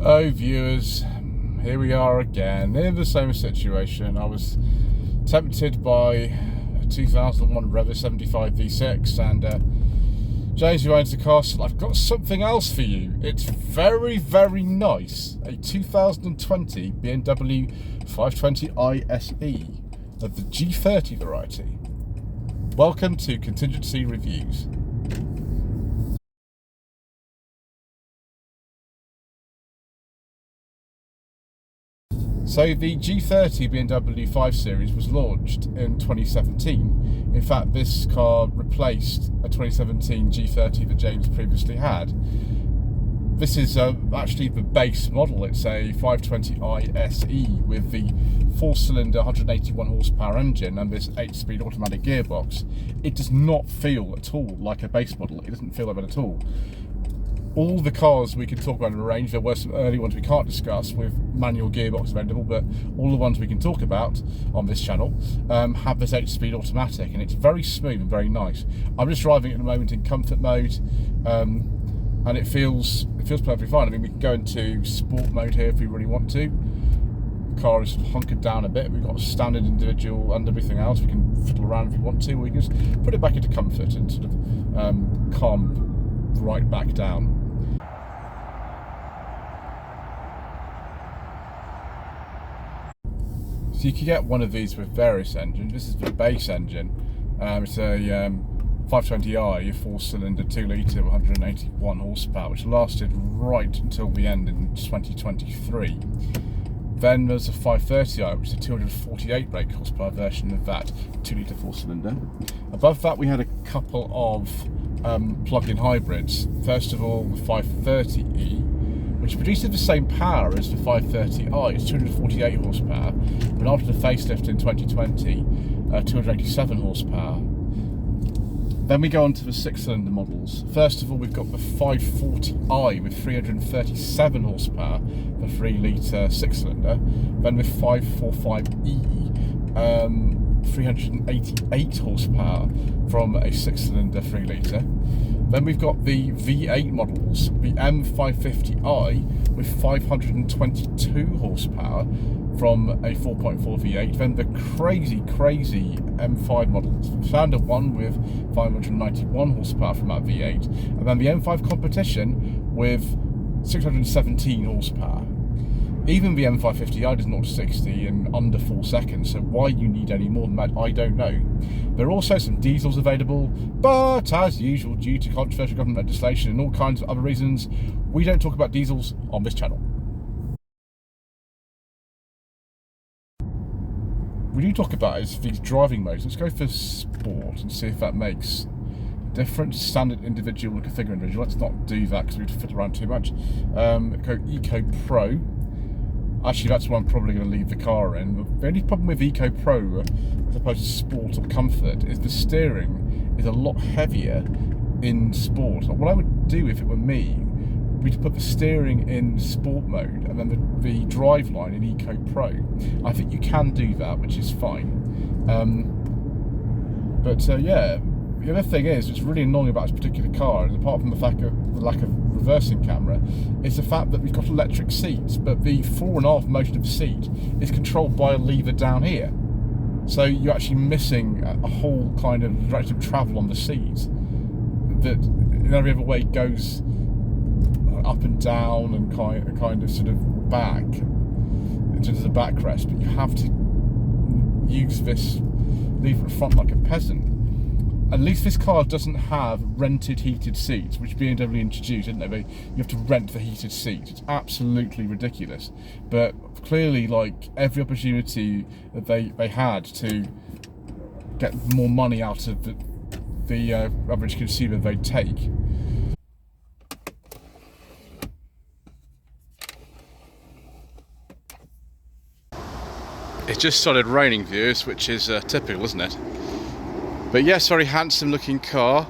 Oh, viewers, here we are again in the same situation. I was tempted by a 2001 Revo 75 V6 and James, who owns the car, said, I've got something else for you. It's very, very nice. A 2020 BMW 520 ISE of the G30 variety. Welcome to Contingency Reviews. So the G30 BMW 5 Series was launched in 2017. In fact, this car replaced a 2017 G30 that James previously had. This is actually the base model. It's a 520 ISE with the 4-cylinder 181 horsepower engine and this 8-speed automatic gearbox. It does not feel at all like a base model. It doesn't feel like that at all. All the cars we can talk about in the range, there were some early ones we can't discuss with manual gearbox available, but all the ones we can talk about on this channel have this 8-speed automatic, and it's very smooth and very nice. I'm just driving it at the moment in comfort mode, and it feels perfectly fine. I mean, we can go into sport mode here if we really want to. The car is hunkered down a bit. We've got a standard individual and everything else. We can fiddle around if we want to, or we can just put it back into comfort and sort of calm right back down. So you can get one of these with various engines. This is the base engine. It's a 520i, a 4-cylinder 2-litre 181 horsepower, which lasted right until the end in 2023. Then there's a 530i, which is a 248 brake horsepower version of that 2-litre 4-cylinder. Above that we had a couple of plug-in hybrids. First of all, the 530e, which produces the same power as the 530i. It's 248 horsepower, but after the facelift in 2020, 287 horsepower. Then we go on to the 6-cylinder models. First of all, we've got the 540i with 337 horsepower, the 3-litre 6-cylinder. Then with 545e, 388 horsepower from a 6-cylinder 3-litre. Then we've got the V8 models, the M550i with 522 horsepower from a 4.4 V8. Then the crazy M5 models, standard one with 591 horsepower from that V8. And then the M5 competition with 617 horsepower. Even the M550i does 0 to 60 in under 4 seconds, so why you need any more than that, I don't know. There are also some diesels available, but as usual, due to controversial government legislation and all kinds of other reasons, we don't talk about diesels on this channel. We do talk about is these driving modes. Let's go for sport and see if that makes a difference. Standard individual and configure individual. Let's not do that because we have to fit around too much. Go Eco Pro. Actually, that's what I'm probably going to leave the car in. The only problem with Eco Pro, as opposed to Sport or Comfort, is the steering is a lot heavier in Sport. What I would do if it were me, would to put the steering in Sport mode and then the drive line in Eco Pro. I think you can do that, which is fine. Yeah. The other thing is, what's really annoying about this particular car, is apart from the fact of the lack of reversing camera, is the fact that we've got electric seats, but the fore and aft motion of the seat is controlled by a lever down here. So you're actually missing a whole kind of direction of travel on the seat that in every other way goes up and down and kind of sort of back into the backrest, but you have to use this lever at front like a peasant. At least this car doesn't have rented heated seats, which BMW introduced, didn't they? You have to rent the heated seats. It's absolutely ridiculous. But clearly, like, every opportunity that they had to get more money out of the average consumer, they'd take. It just started raining, viewers, which is typical, isn't it? But yes, very handsome looking car.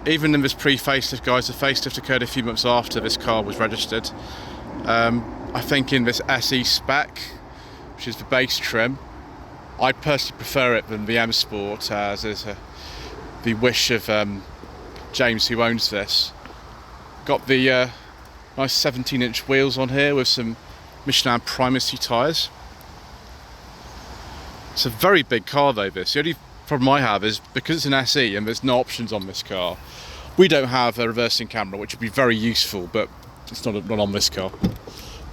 Even in this pre-facelift, guys, the facelift occurred a few months after this car was registered. I think in this SE spec, which is the base trim, I personally prefer it than the M Sport, as is the wish of James, who owns this. Got the Nice 17-inch wheels on here with some Michelin Primacy tyres. It's a very big car though, this. The only problem I have is because it's an SE and there's no options on this car, we don't have a reversing camera, which would be very useful, but it's not on this car.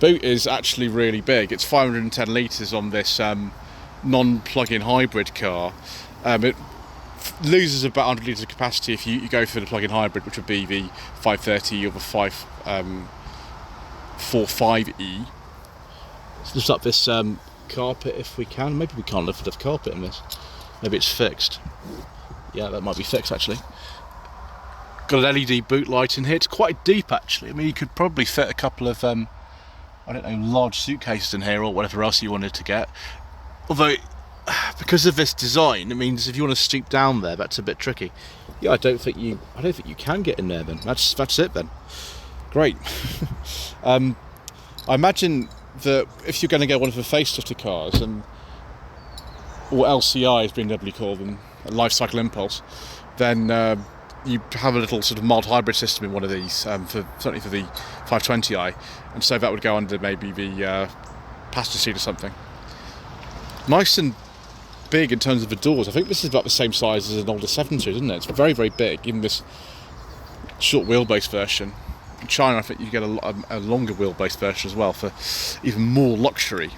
Boot is actually really big. It's 510 litres on this non-plug-in hybrid car. It loses about 100 litres of capacity if you go for the plug-in hybrid, which would be the 530 or the 545E. Let's lift up this carpet if we can. Maybe we can't lift the carpet in this. Maybe it's fixed. Yeah, that might be fixed actually. Got an LED boot light in here. It's quite deep actually. I mean, you could probably fit a couple of I don't know, large suitcases in here or whatever else you wanted to get. Although, because of this design, it means if you want to stoop down there, that's a bit tricky. Yeah, I don't think you can get in there then. That's it then. Great. I imagine that if you're going to get one of the facelifted cars, or LCI as BMW call them, a life cycle impulse, then you have a little sort of mild hybrid system in one of these, certainly for the 520i, and so that would go under maybe the passenger seat or something. Nice and big in terms of the doors. I think this is about the same size as an older 7 Series, isn't it? It's very, very big, even this short wheelbase version. In China, I think you get a longer wheelbase version as well for even more luxury.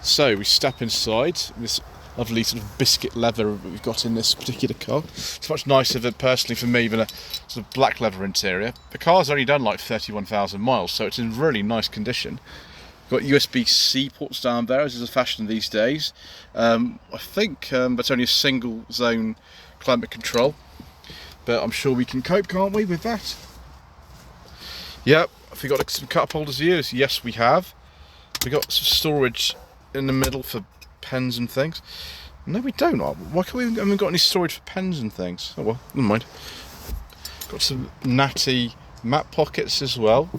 So we step inside this lovely sort of biscuit leather that we've got in this particular car. It's much nicer than, personally for me, than a sort of black leather interior. The car's only done like 31,000 miles, so it's in really nice condition. Got USB-C ports down there, as is the fashion these days. I think that's only a single zone climate control, but I'm sure we can cope, can't we, with that? Yep, have we got some cup holders here? Yes, we have. We got some storage in the middle for pens and things. No, we don't. Why can't we? Haven't got any storage for pens and things? Oh well, never mind. Got some natty map pockets as well.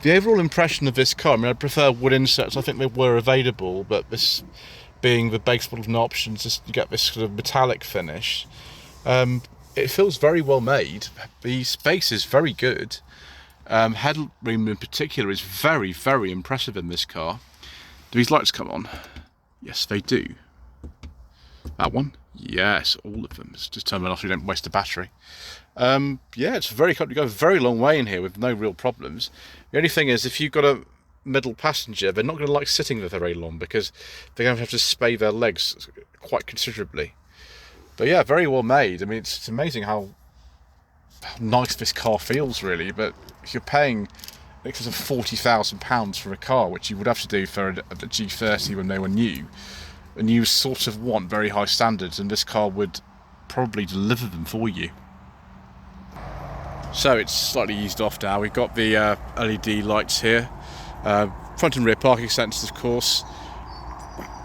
The overall impression of this car, I mean, I prefer wood inserts. I think they were available, but this being the base model of an option, just you get this sort of metallic finish. It feels very well made. The space is very good. Headroom in particular is very, very impressive in this car. Do these lights come on? Yes, they do. That one? Yes, all of them. Let's just turn them off so you don't waste the battery. Yeah, it's very comfortable. You go a very long way in here with no real problems. The only thing is, if you've got a middle passenger, they're not going to like sitting there very long because they're going to have to spay their legs quite considerably. But yeah, very well made. I mean, it's amazing how nice this car feels, really. But if you're paying in excess of £40,000 for a car, which you would have to do for a G30 when they were new, and you sort of want very high standards, and this car would probably deliver them for you. So it's slightly eased off now. We've got the LED lights here, front and rear parking sensors, of course.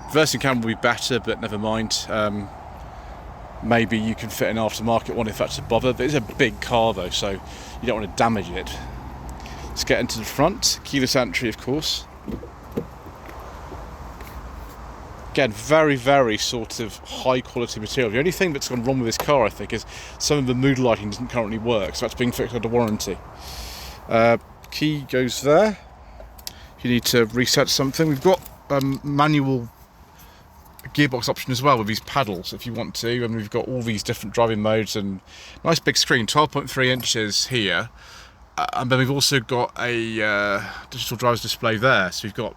Reversing camera will be better, but never mind. Maybe you can fit an aftermarket one if that's a bother. But it's a big car though, so you don't want to damage it. Let's get into the front. Keyless entry, of course. Again, very, very sort of high quality material. The only thing that's gone wrong with this car, I think, is some of the mood lighting doesn't currently work, so that's being fixed under warranty. Key goes there. If you need to reset something, we've got manual gearbox option as well with these paddles if you want to, and we've got all these different driving modes and nice big screen, 12.3 inches here, and then we've also got a digital driver's display there, so we've got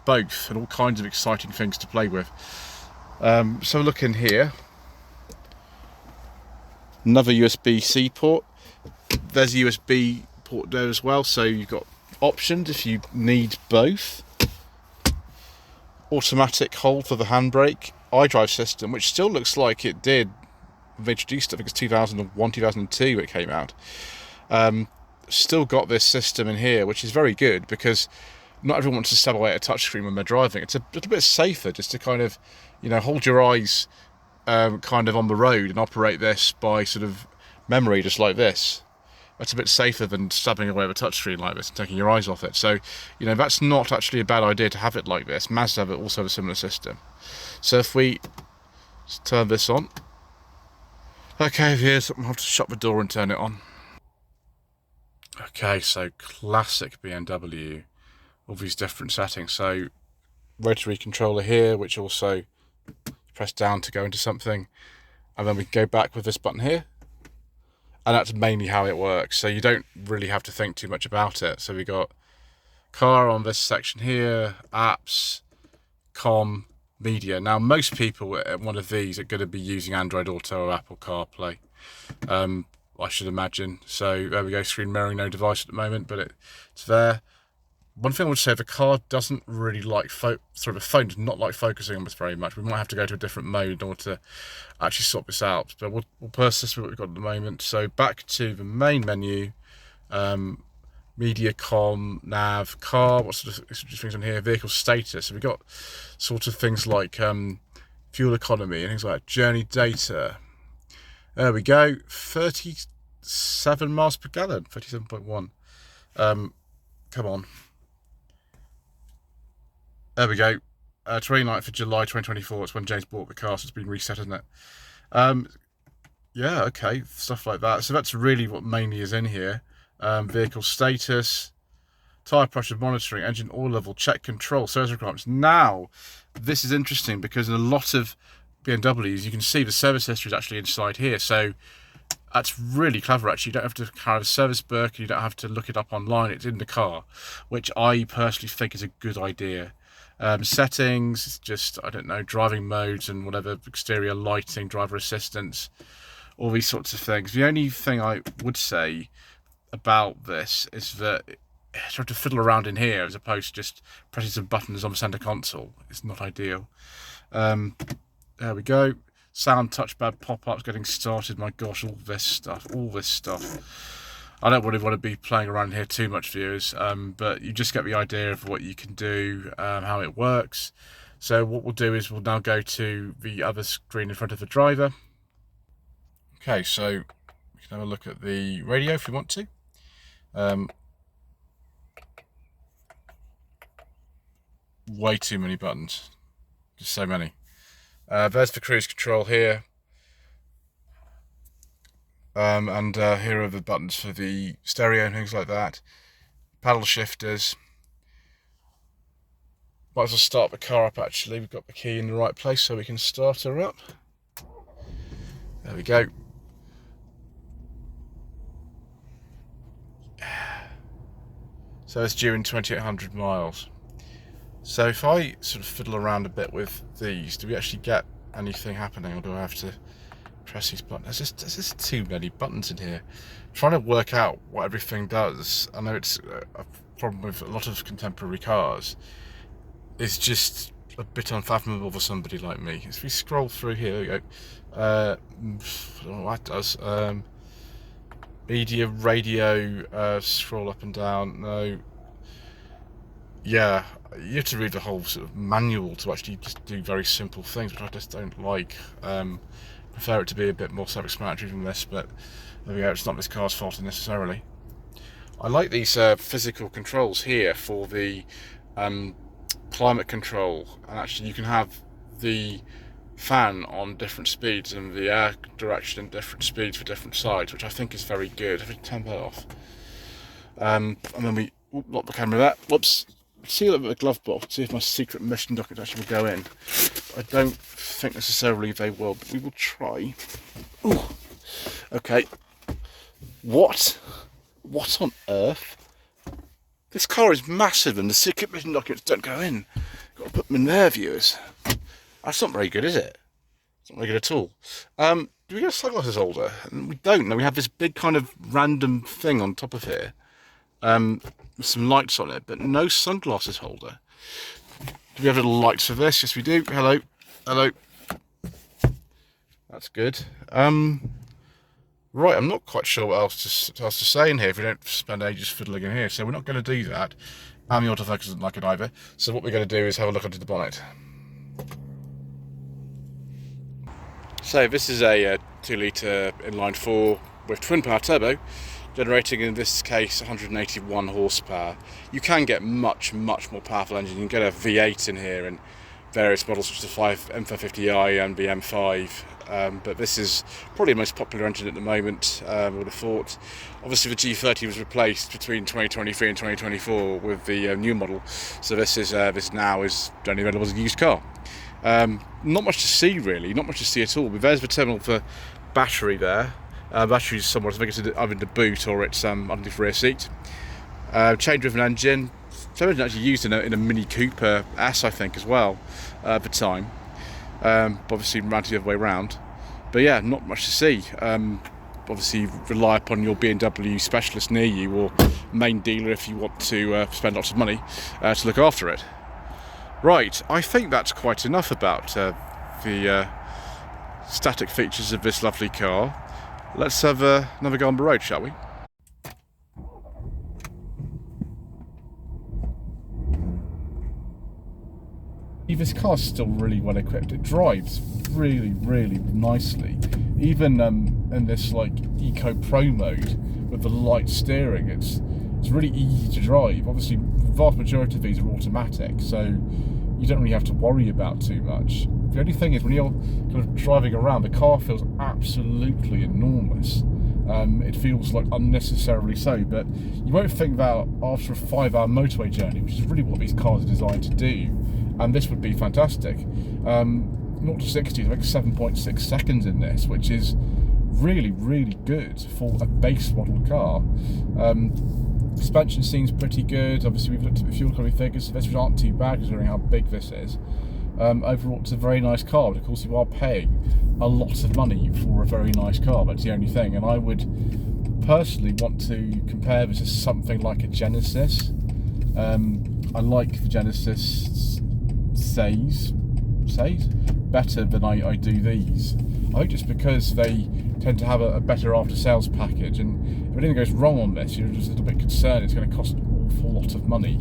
both and all kinds of exciting things to play with. So look in here, another USB-C port, there's a USB port there as well, so you've got options if you need both. Automatic hold for the handbrake, iDrive system, which still looks like it did when they introduced it. I think it's 2001, 2002 it came out. Still got this system in here, which is very good because not everyone wants to step away at a touchscreen when they're driving. It's a little bit safer just to kind of, you know, hold your eyes kind of on the road and operate this by sort of memory, just like this. That's a bit safer than stabbing away with a touchscreen like this and taking your eyes off it. So, you know, that's not actually a bad idea to have it like this. Mazda have also have a similar system. So if we just turn this on. Okay, here's, I'll have to shut the door and turn it on. Okay, so classic BMW, all these different settings. So rotary controller here, which also press down to go into something, and then we go back with this button here, and that's mainly how it works. So you don't really have to think too much about it. So we got car on this section here, apps, com, media. Now most people at one of these are going to be using Android Auto or Apple CarPlay, I should imagine. So there we go, screen mirroring, no device at the moment, but it's there. One thing I would say, the car doesn't really like the phone does not like focusing on this very much. We might have to go to a different mode in order to actually sort this out, but we'll persist with what we've got at the moment. So back to the main menu, media, com, nav, car, what sort of things on here, vehicle status. So we've got sort of things like fuel economy and things like that. Journey data. There we go, 37 miles per gallon, 37.1. Come on. There we go. 29th of July 2024. It's when James bought the car, so it's been reset, isn't it? Yeah, okay, stuff like that. So that's really what mainly is in here. Vehicle status, tyre pressure monitoring, engine oil level, check control, service requirements. Now, this is interesting because in a lot of BMWs, you can see the service history is actually inside here. So that's really clever, actually. You don't have to carry a service book, and you don't have to look it up online. It's in the car, which I personally think is a good idea. Settings, just, I don't know, driving modes and whatever, exterior lighting, driver assistance, all these sorts of things. The only thing I would say about this is that trying to fiddle around in here as opposed to just pressing some buttons on the center console is not ideal. There we go. Sound touchpad pop-ups getting started. My gosh, all this stuff. I don't really want to be playing around here too much, viewers, but you just get the idea of what you can do, how it works. So what we'll do is we'll now go to the other screen in front of the driver. Okay, so we can have a look at the radio if you want to. Way too many buttons, just so many. There's the cruise control here. And here are the buttons for the stereo and things like that. Paddle shifters. Might as well start the car up, actually. We've got the key in the right place so we can start her up. There we go. So it's due in 2,800 miles. So if I sort of fiddle around a bit with these, do we actually get anything happening, or do I have to press these buttons? There's just too many buttons in here. Trying to work out what everything does. I know it's a problem with a lot of contemporary cars. It's just a bit unfathomable for somebody like me. If we scroll through here, there we go. I don't know what that does. Media, radio, scroll up and down. No. Yeah, you have to read the whole sort of manual to actually just do very simple things, which I just don't like. Prefer it to be a bit more self-explanatory than this, but there we go, it's not this car's fault necessarily. I like these physical controls here for the climate control, and actually you can have the fan on different speeds and the air direction in different speeds for different sides, which I think is very good. If we turn that off, and then we lock the camera there. Whoops. Seal it with a glove box, see if my secret mission docket actually will go in. I don't think necessarily they will, but we will try. Ooh. Okay. What on earth? This car is massive and the secret mission dockets don't go in. Got to put them in there, viewers. That's not very good, is it? It's not very good at all. Do we get a sunglasses holder? We don't. No, we have this big kind of random thing on top of here. With some lights on it, but no sunglasses holder. Do we have little lights for this? Yes, we do. Hello. That's good. Right, I'm not quite sure what else to say in here if we don't spend ages fiddling in here, so we're not going to do that. And the autofocus doesn't like it either. So what we're going to do is have a look under the bonnet. So this is a 2-litre inline-4 with twin-power turbo, generating in this case 181 horsepower. You can get much more powerful engine. You can get a V8 in here and various models such as the M550i and the M5, but this is probably the most popular engine at the moment. I would have thought. Obviously the G30 was replaced between 2023 and 2024 with the new model, so this now is only available as a used car. Not much to see really, not much to see at all, but there's the terminal for battery there. Battery's somewhat, I think it's either in the boot or it's underneath the rear seat. Chain driven engine. So it's actually used in a Mini Cooper S, I think, as well, at the time. Obviously ran the other way around. But yeah, not much to see. Obviously rely upon your BMW specialist near you or main dealer if you want to spend lots of money to look after it. Right, I think that's quite enough about the static features of this lovely car. Let's have another go on the road, shall we? This car's still really well equipped. It drives really, really nicely. Even in this like Eco Pro mode with the light steering, it's really easy to drive. Obviously, the vast majority of these are automatic, so you don't really have to worry about too much. The only thing is when you're kind of driving around, the car feels absolutely enormous. It feels like unnecessarily so, but you won't think that after a 5-hour motorway journey, which is really what these cars are designed to do. And this would be fantastic. 0 to 60 is like 7.6 seconds in this, which is really, really good for a base model car. Suspension seems pretty good. Obviously, we've looked at the fuel economy figures, so this aren't too bad considering how big this is. Overall, it's a very nice car, but of course, you are paying a lot of money for a very nice car. That's the only thing. And I would personally want to compare this to something like a Genesis. I like the Genesis says better than I do these. I think just because they tend to have a better after sales package, and if anything goes wrong on this, you're just a little bit concerned it's going to cost an awful lot of money.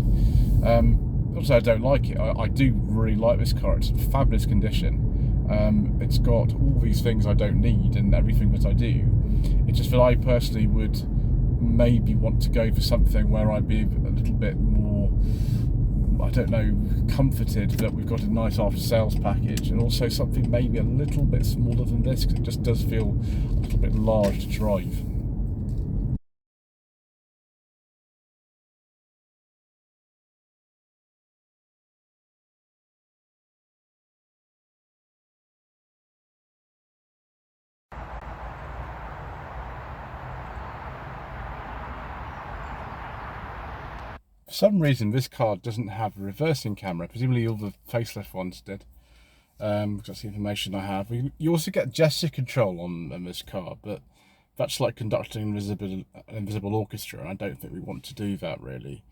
Also, I don't like it. I do really like this car. It's in fabulous condition. It's got all these things I don't need and everything that I do. It's just that I personally would maybe want to go for something where I'd be a little bit more, I don't know, comforted that we've got a nice after sales package, and also something maybe a little bit smaller than this, because it just does feel a little bit large to drive. For some reason, this car doesn't have a reversing camera. Presumably all the facelift ones did. That's the information I have. You also get gesture control on this car, but that's like conducting an invisible orchestra, and I don't think we want to do that really.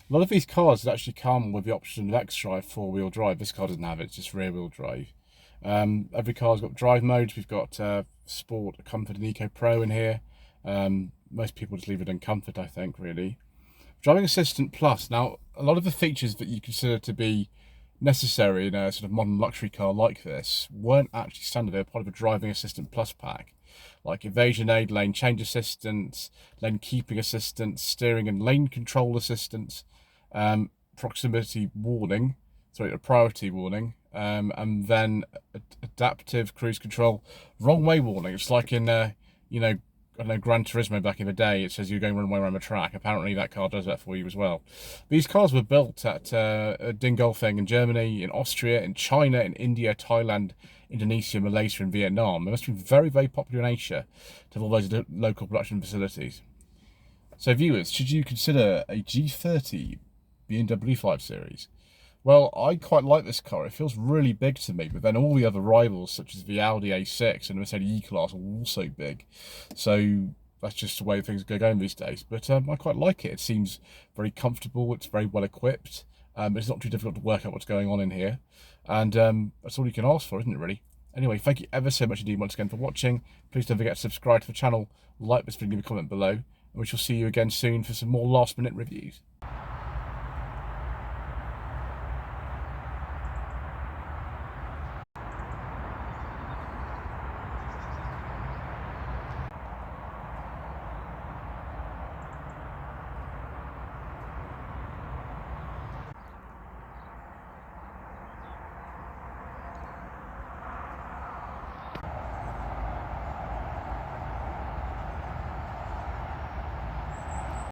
A lot of these cars actually come with the option of X-Drive 4-wheel drive. This car doesn't have it, it's just rear-wheel drive. Every car's got drive modes. We've got Sport, Comfort and Eco Pro in here. Most people just leave it in Comfort, I think, really. Driving Assistant Plus. Now, a lot of the features that you consider to be necessary in a sort of modern luxury car like this weren't actually standard. They're part of a Driving Assistant Plus pack, like evasion aid, lane change assistance, lane keeping assistance, steering and lane control assistance, proximity warning, a priority warning, and then adaptive cruise control, wrong way warning. It's like in, I know Gran Turismo back in the day, it says you're going wrong way around the track. Apparently that car does that for you as well. These cars were built at Dingolfing in Germany, in Austria, in China, in India, Thailand, Indonesia, Malaysia and Vietnam. They must have been very, very popular in Asia to have all those local production facilities. So viewers, should you consider a G30 BMW 5 Series? Well, I quite like this car. It feels really big to me, but then all the other rivals, such as the Audi A6 and the Mercedes E-Class, are also big. So that's just the way things are going these days. But I quite like it. It seems very comfortable. It's very well equipped. It's not too difficult to work out what's going on in here. And that's all you can ask for, isn't it, really? Anyway, thank you ever so much indeed once again for watching. Please don't forget to subscribe to the channel, like this video, leave a comment below. And we shall see you again soon for some more last-minute reviews.